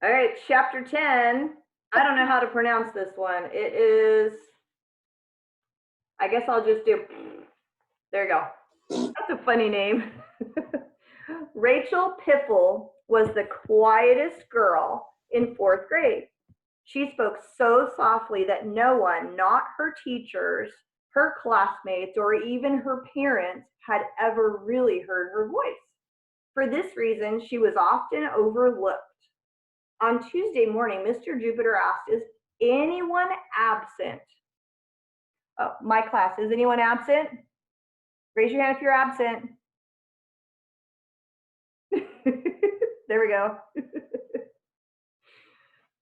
All right, chapter 10. I don't know how to pronounce this one. It is, I guess I'll just do, there you go. That's a funny name. Rachel Piffle was the quietest girl in fourth grade. She spoke so softly that no one, not her teachers, her classmates, or even her parents, had ever really heard her voice. For this reason, she was often overlooked. On Tuesday morning, Mr. Jupiter asked, "Is anyone absent?" Oh, my class, is anyone absent? Raise your hand if you're absent. There we go.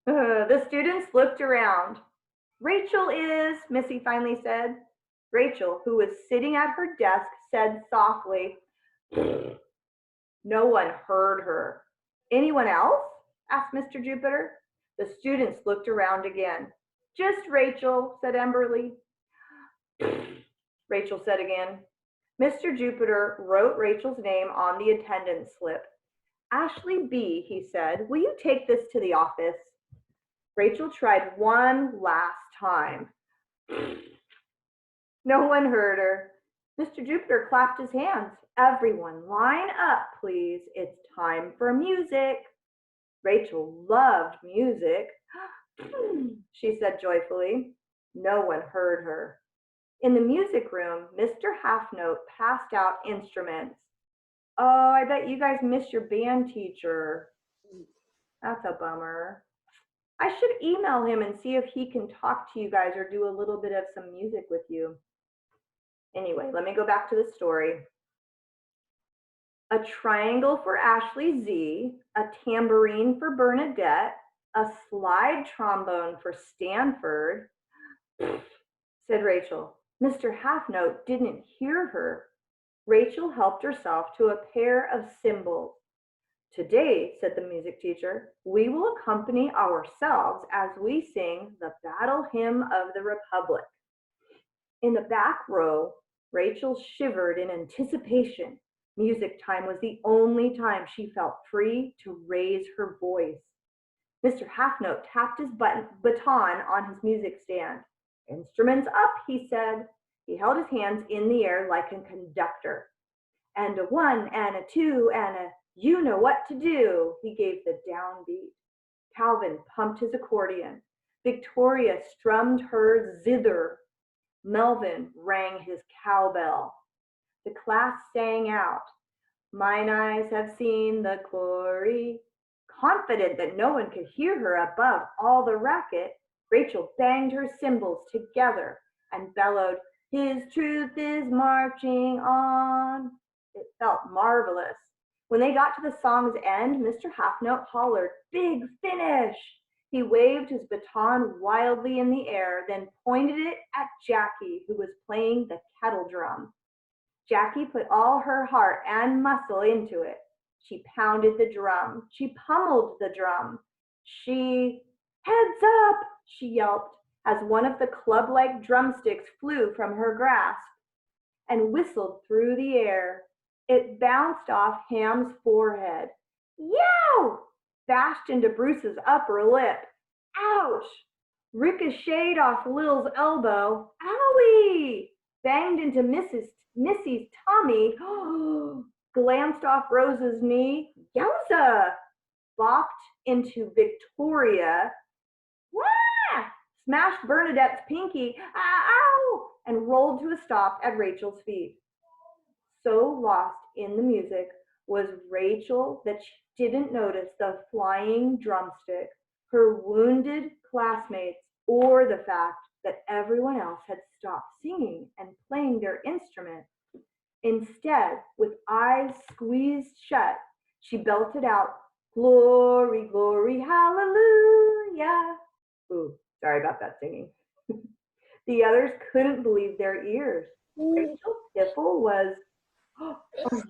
The students looked around. "Rachel is," Missy finally said. Rachel, who was sitting at her desk, said softly. No one heard her. "Anyone else?" asked Mr. Jupiter. The students looked around again. "Just Rachel," said Emberly. Rachel said again. Mr. Jupiter wrote Rachel's name on the attendance slip. "Ashley B," he said, "will you take this to the office?" Rachel tried one last time. No one heard her. Mr. Jupiter clapped his hands. "Everyone, line up, please. It's time for music." Rachel loved music. She said joyfully. No one heard her. In the music room, Mr. Halfnote passed out instruments. "Oh, I bet you guys miss your band teacher." "That's a bummer. I should email him and see if he can talk to you guys or do a little bit of some music with you." Anyway, let me go back to the story. A triangle for Ashley Z, a tambourine for Bernadette, a slide trombone for Stanford, said Rachel. Mr. Halfnote didn't hear her. Rachel helped herself to a pair of cymbals. "Today," said the music teacher, "we will accompany ourselves as we sing the Battle Hymn of the Republic." In the back row, Rachel shivered in anticipation. Music time was the only time she felt free to raise her voice. Mr. Halfnote tapped his baton on his music stand. "Instruments up," he said. He held his hands in the air like a conductor. "And a one, and a two, and a you know what to do," he gave the downbeat. Calvin pumped his accordion. Victoria strummed her zither. Melvin rang his cowbell. The class sang out, "Mine eyes have seen the glory." Confident that no one could hear her above all the racket, Rachel banged her cymbals together and bellowed, "His truth is marching on." It felt marvelous. When they got to the song's end, Mr. Halfnote hollered, "Big finish!" He waved his baton wildly in the air, then pointed it at Jackie, who was playing the kettle drum. Jackie put all her heart and muscle into it. She pounded the drum. She pummeled the drum. "Heads up!" she yelped as one of the club-like drumsticks flew from her grasp and whistled through the air. It bounced off Ham's forehead. "Yow!" Bashed into Bruce's upper lip. "Ouch!" Ricocheted off Lil's elbow. "Owie!" Banged into Missy's tummy. Glanced off Rose's knee. "Yowza!" Bopped into Victoria. "Wah!" Smashed Bernadette's pinky. "Ow!" And rolled to a stop at Rachel's feet. So lost in the music was Rachel that she didn't notice the flying drumstick, her wounded classmates, or the fact that everyone else had stopped singing and playing their instrument. Instead, with eyes squeezed shut, she belted out, "Glory, glory, hallelujah." Ooh, sorry about that singing. The others couldn't believe their ears. Rachel Piffle was, "Are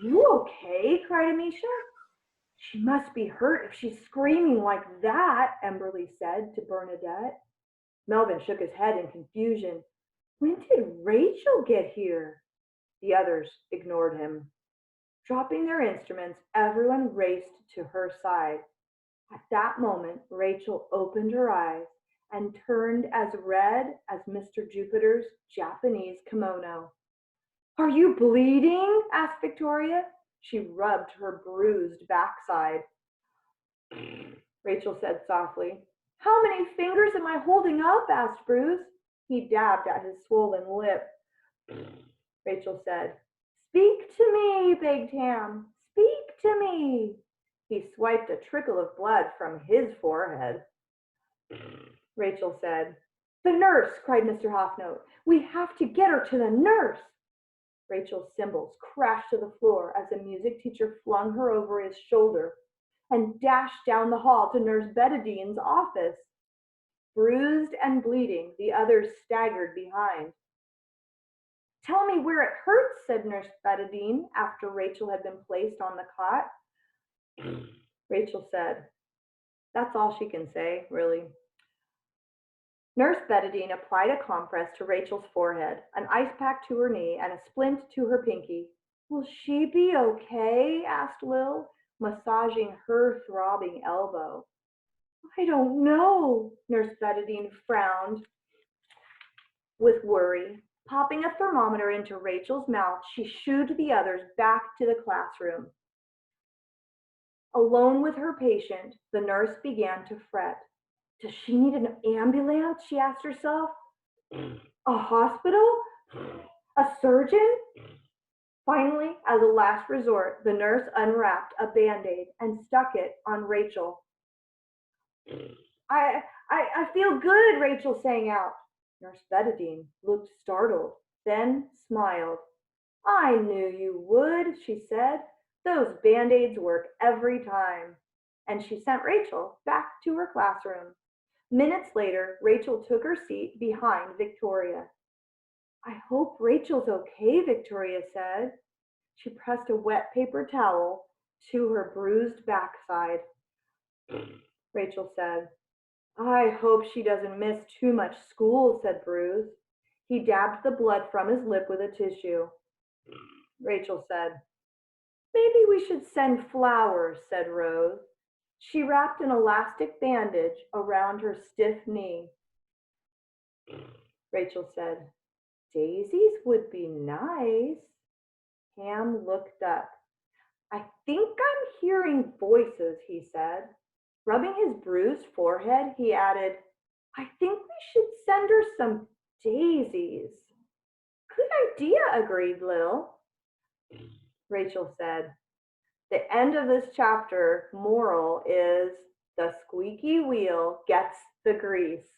you okay?" cried Amisha. "She must be hurt if she's screaming like that," Emberly said to Bernadette. Melvin shook his head in confusion. "When did Rachel get here?" The others ignored him. Dropping their instruments, everyone raced to her side. At that moment, Rachel opened her eyes and turned as red as Mr. Jupiter's Japanese kimono. Are you bleeding? Asked Victoria. She rubbed her bruised backside. Rachel said softly. How many fingers am I holding up? Asked Bruce. He dabbed at his swollen lip. Rachel said. Speak to me, begged Ham. Speak to me. He swiped a trickle of blood from his forehead. Rachel said. The nurse, cried Mr. Hoffnote. We have to get her to the nurse. Rachel's cymbals crashed to the floor as the music teacher flung her over his shoulder and dashed down the hall to Nurse Betadine's office. Bruised and bleeding, the others staggered behind. Tell me where it hurts, said Nurse Betadine after Rachel had been placed on the cot. Rachel said, that's all she can say, really. Nurse Betadine applied a compress to Rachel's forehead, an ice pack to her knee, and a splint to her pinky. Will she be okay? Asked Lil, massaging her throbbing elbow. I don't know, Nurse Betadine frowned with worry. Popping a thermometer into Rachel's mouth, she shooed the others back to the classroom. Alone with her patient, the nurse began to fret. Does she need an ambulance? She asked herself. A hospital? A surgeon? Finally, as a last resort, the nurse unwrapped a Band-Aid and stuck it on Rachel. I feel good, Rachel sang out. Nurse Betadine looked startled, then smiled. I knew you would, she said. Those Band-Aids work every time. And she sent Rachel back to her classroom. Minutes later, Rachel took her seat behind Victoria. I hope Rachel's okay, Victoria said. She pressed a wet paper towel to her bruised backside. Rachel said, I hope she doesn't miss too much school, said Bruce. He dabbed the blood from his lip with a tissue. Rachel said, maybe we should send flowers, said Rose. She wrapped an elastic bandage around her stiff knee. Rachel said, daisies would be nice. Ham looked up. I think I'm hearing voices, he said. Rubbing his bruised forehead, he added, I think we should send her some daisies. Good idea, agreed Lil. Rachel said, the end of this chapter moral is the squeaky wheel gets the grease.